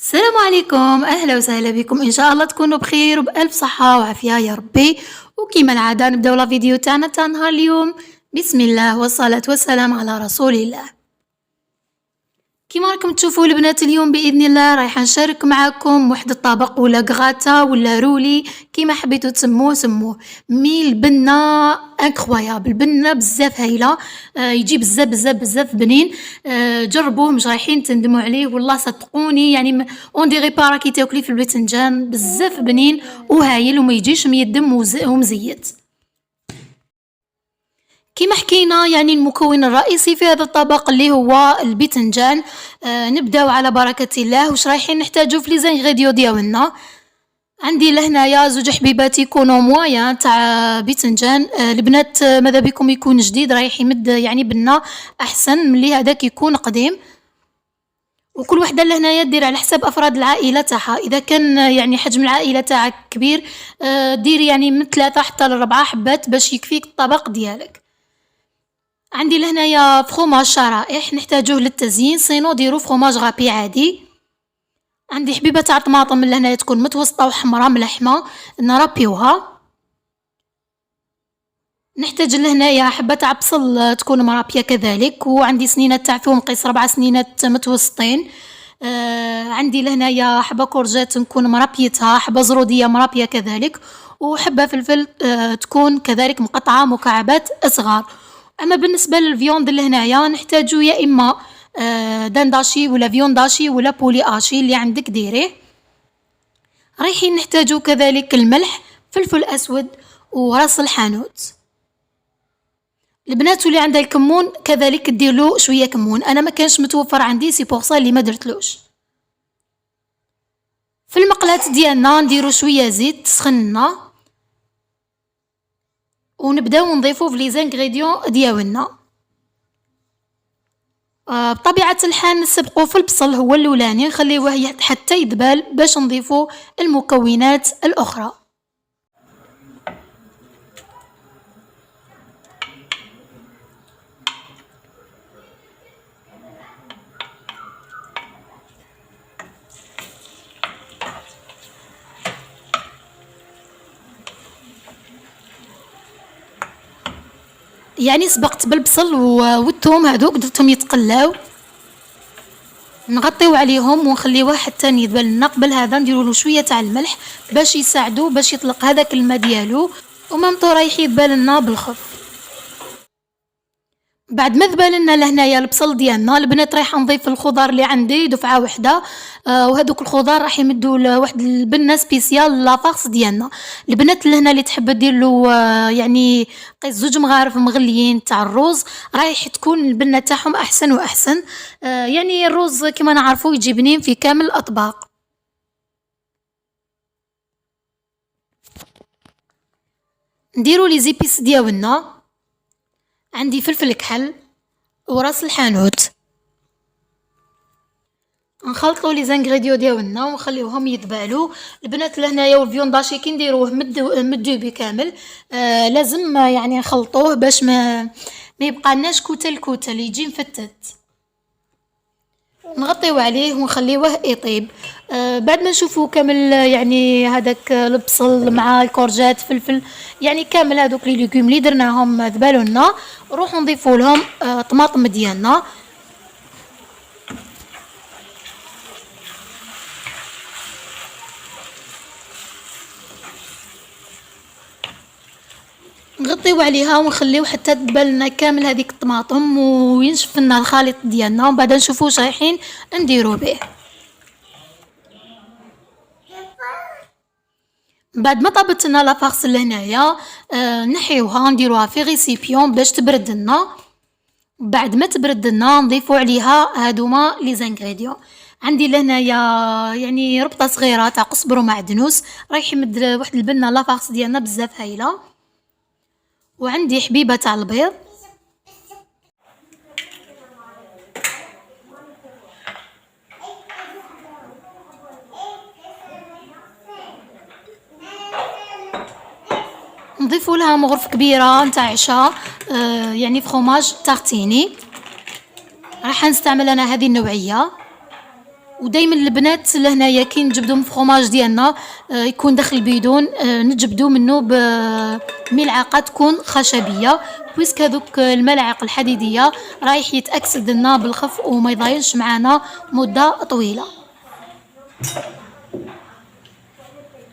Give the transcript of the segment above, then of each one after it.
السلام عليكم، أهلا وسهلا بكم. إن شاء الله تكونوا بخير وبألف صحة وعافية يا ربي. وكما العادة نبداو لا فيديو تاعنا تاع نهار اليوم. بسم الله والصلاة والسلام على رسول الله. كيما راكم تشوفوا البنات، اليوم باذن الله رايحه نشارك معكم واحد الطبق ولا غراتا ولا رولي كيما حبيتوا تسموه. مي البنه انكرويابل، بنه بزاف هايله. يجي بزاف بنين. جربوه، مش رايحين تندموا عليه والله صدقوني. يعني اون ديغي با راكي تاكلي في الباذنجان، بزاف بنين وهايل وما يجيش ميدم ومزيت. كما حكينا يعني المكون الرئيسي في هذا الطبق اللي هو الباذنجان. نبداو على بركة الله. واش رايحين نحتاجو في لي زانغريديو ديالنا؟ عندي لهنايا زوج حبيبات يكونوا مويان تاع باذنجان. البنات ماذا بكم يكون جديد رايح يمد يعني بنا احسن ملي هذاك يكون قديم. وكل وحده لهنايا دير على حساب افراد العائله تاعها. اذا كان يعني حجم العائله تاعك كبير، دير يعني من 3 حتى ل 4 حبات باش يكفيك الطبق ديالك. عندي لهنايا فخوماج شرائح نحتاجوه للتزيين، سينو ديرو فخوماج غابي عادي. عندي حبيبه تاع طماطم لهنايا تكون متوسطه وحمراء ملحمه نرابيوها. نحتاج لهنايا حبه تاع بصل تكون مرابيه كذلك. وعندي سنينات تاع ثوم قيس 4 سنينات متوسطين. عندي لهنايا حبه كورجات نكون مرابيتها، حبه زروديه مرابيه كذلك، وحبه فلفل تكون كذلك مقطعه مكعبات اصغر. اما بالنسبه للفيوند لهنايا نحتاجو يا اما دنداشي ولا فيونداشي ولا بولي اشي اللي عندك ديريه. رايحين نحتاجو كذلك الملح، فلفل اسود، وراس الحانوت. البنات اللي عندها الكمون كذلك ديرلو شويه كمون. انا ما كانش متوفر عندي، سي بوغ سا اللي ما درتلوش. في المقلاة ديالنا نديرو شويه زيت سخنا ونبداو نضيفو في لي زانغريديون ديالنا. بطبيعة الحال نسبقو في البصل هو الاولاني، نخليوه حتى يدبل باش نضيفو المكونات الاخرى. يعني سبقت بالبصل والثوم هذوك درتهم يتقلاو، نغطيو عليهم ونخليوه حتى يذبل لنا. قبل هذا نديرو له شويه تاع الملح باش يساعدو باش يطلق هذاك الماء ديالو، ومامطو رايح يذبل لنا بالخف. بعد ما ذبل لنا لهنايا البصل ديالنا، البنات رايحه نضيف الخضار اللي عندي دفعه وحده. وهذوك الخضار راح يمدوا لواحد البنه سبيسيال لافارس ديالنا. البنات لهنا اللي تحب دير له يعني قيس 2 مغارف مغليين تاع الروز، رايح تكون البنه تاعهم احسن واحسن. يعني الروز كما نعرفوا يجي بنين في كامل الاطباق. نديروا لي زيبيس ديالنا. عندي فلفل كحل وراس الحانوت. نخلطوا لي زانغريديو ديالنا ونخليوهم يذبالوا. البنات لهنايا والفيونداشي كي نديروه مدوبي كامل. لازم يعني نخلطوه باش ما يبقالناش كتل يجي مفتت. نغطيو عليه ونخليوه يطيب. بعد ما نشوفوا كامل يعني هذاك البصل مع الكورجات فلفل، يعني كامل هذوك لي ليغوم اللي درناهم ذبالوا لنا، نروحوا نضيفوا لهم طماطم ديالنا. نغطيو عليها ونخليو حتى تدبل لنا كامل هذيك الطماطم وينشف لنا الخليط ديالنا، ومن بعد نشوفوا واش رايحين نديرو به. بعد ما طابت لنا لافارس لهنايا، نحيوها نديروها في ريسيبيون باش تبرد لنا. بعد ما تبرد لنا نضيفوا عليها هادوما لي زانغريديون. عندي لهنايا يعني ربطه صغيره تاع قزبر ومعدنوس، رايح يمد واحد البنه لافارس ديالنا بزاف هايله. وعندي حبيبه تاع البيض. نضيفوا لها مغرف كبيره نتاع عشاء، يعني فخوماج تارتيني. راح نستعمل انا هذه النوعيه. ودايما البنات لهنايا كي نجبدو فخوماج ديالنا يكون داخل البيدون، نجبدو منه بملعقه تكون خشبيه، بويسك هذوك الملاعق الحديديه رايح يتاكسد لنا بالخف وما يضايعش معانا مده طويله.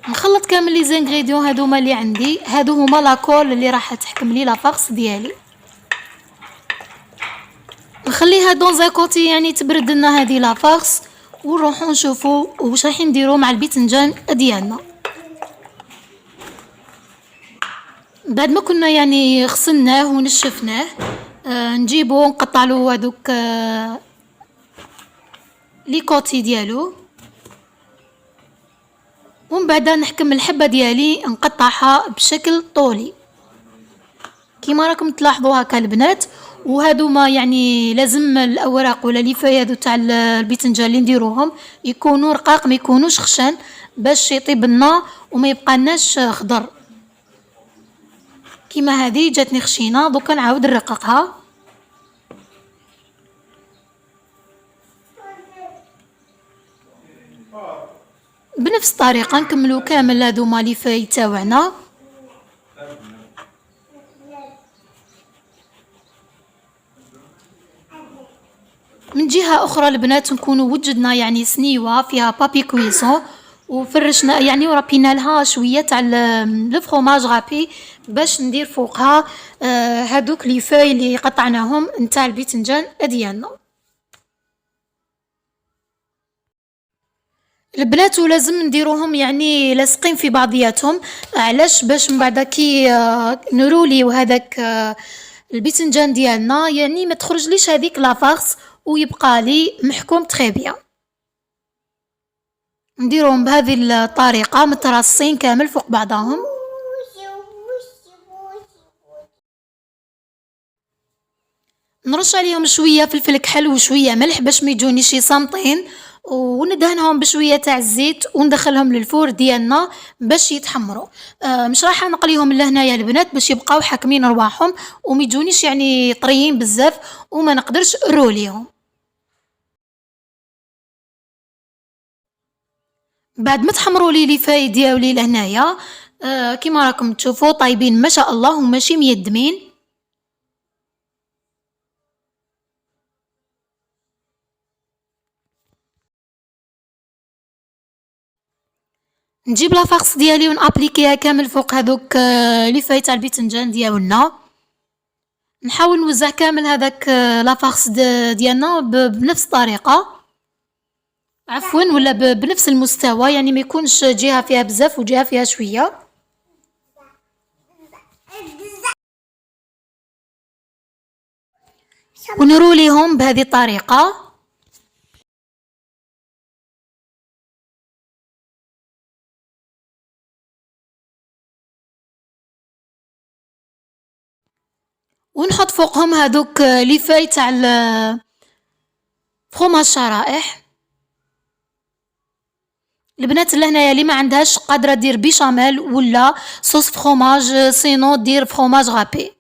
نخلط كامل لي زانغريديون هذوما اللي عندي، هادو هما لاكول اللي راح تحكم لي لافارس ديالي. نخليها دون زاكوتي يعني تبرد لنا هذه لافارس، ونروحو نشوفو واش راح نديرو مع الباذنجان ديالنا. بعد ما كنا يعني غسلناه ونشفناه، نجيبو نقطعلو هذوك لي كوتي ديالو، ومن بعد نحكم الحبه ديالي نقطعها بشكل طولي كيما راكم تلاحظوا هكا البنات. وهادو ما يعني لازم الاوراق ولا لي فاي تاع الباذنجان اللي نديروهم يكونوا رقاق، ما يكونوش خشن، باش يطيب لنا وما يبقالناش خضر. كيما هذه جاتني خشينه، دوكا نعاود نرققها. بنفس الطريقه نكملو كامل هادو مالي فاي تاوعنا. من جهه اخرى البنات نكونوا وجدنا يعني سنيوه فيها بابي كويسون، وفرشنا يعني وربينا لها شويه تاع الفرomage غابي باش ندير فوقها هادوك لي فاي اللي قطعناهم نتاع الباذنجان ديالنا. البنات ولازم نديروهم يعني لاصقين في بعضياتهم، علاش؟ باش من بعد كي نروليو هذاك الباذنجان ديالنا يعني ما تخرجليش هذيك لافارس ويبقى لي محكوم تري بيان. نديرهم بهذه الطريقه متراصين كامل فوق بعضهم. نرش عليهم شويه فلفل كحل وشويه ملح باش ما يجونيش صامطين، وندهنهم بشويه تاع الزيت وندخلهم للفور ديالنا باش يتحمروا. مش راح نقليهم لهنايا البنات باش يبقاو حاكمين رواحهم وما يجونيش يعني طريين بزاف وما نقدرش نروليهم. بعد ما تحمروا لي فاي ديالي لهنايا كيما راكم تشوفوا طايبين ما شاء الله وماشي ميدمين. نجيب لافارس ديالي ونابليكيها كامل فوق هذوك لي فاي تاع الباذنجان ديالنا. نحاول نوزع كامل هذاك لافارس ديالنا بنفس الطريقه، عفوا ولا بنفس المستوى، يعني ما يكونش جهه فيها بزاف وجهه فيها شويه. ونروليهم بهذه الطريقه. ونحط فوقهم هذوك لي فاي تاع فرomage شرائح. البنات لهنايا اللي ما عندهاش قادره دير بيشاميل ولا صوص فرomage، سينو دير فرomage غابي.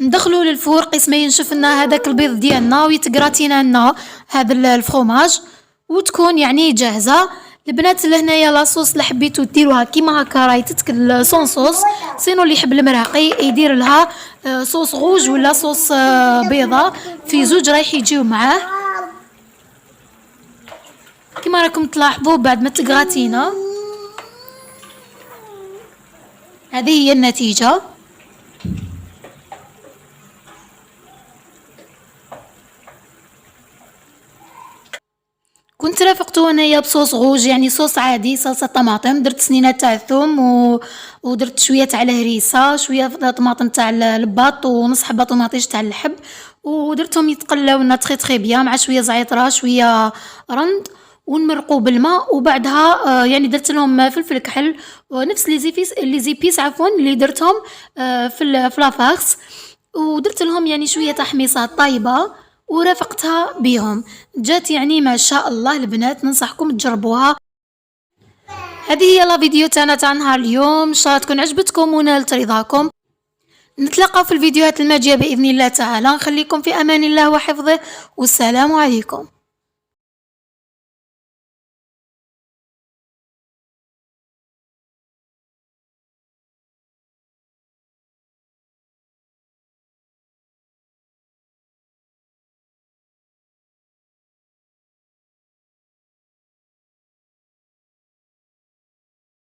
ندخلو للفور قيس ما ينشف لنا هذاك البيض ديالنا ويتقراتينا لنا هذا الفرomage وتكون يعني جاهزه. البنات لهنايا لاصوص اللي حبيتو ديروها كيما هكا راهي تتكل سون صوص، سينو اللي يحب المراقي يدير لها صوص غوج ولا صوص بيضه، في زوج رايح يجيو معاه. كيما راكم تلاحظوا بعد ما تقراتينا هذه هي النتيجه. كنت رافقته انايا بصوص غوج يعني صوص عادي صلصه طماطم، درت سنينه تاع الثوم ودرت شويه تاع الهريسه، شويه طماطم تاع الباط ونص حبه طوماطيش تاع اللحب، ودرتهم يتقلاو تري تري بيان مع شويه زعتره شويه رند، ونمرقوا بالماء. وبعدها يعني درت لهم فلفل كحل ونفس لي زيبيس عفوا اللي درتهم في لافارس، ودرت لهم يعني شويه تحميصات طيبه ورافقتها بهم. جات يعني ما شاء الله البنات، ننصحكم تجربوها. هذه هي لا فيديو تاعنا تاع نهار اليوم، ان شاء الله تكون عجبتكم ونالت رضاكم. نتلاقى في الفيديوهات الماجية بإذن الله تعالى. نخليكم في أمان الله وحفظه، والسلام عليكم.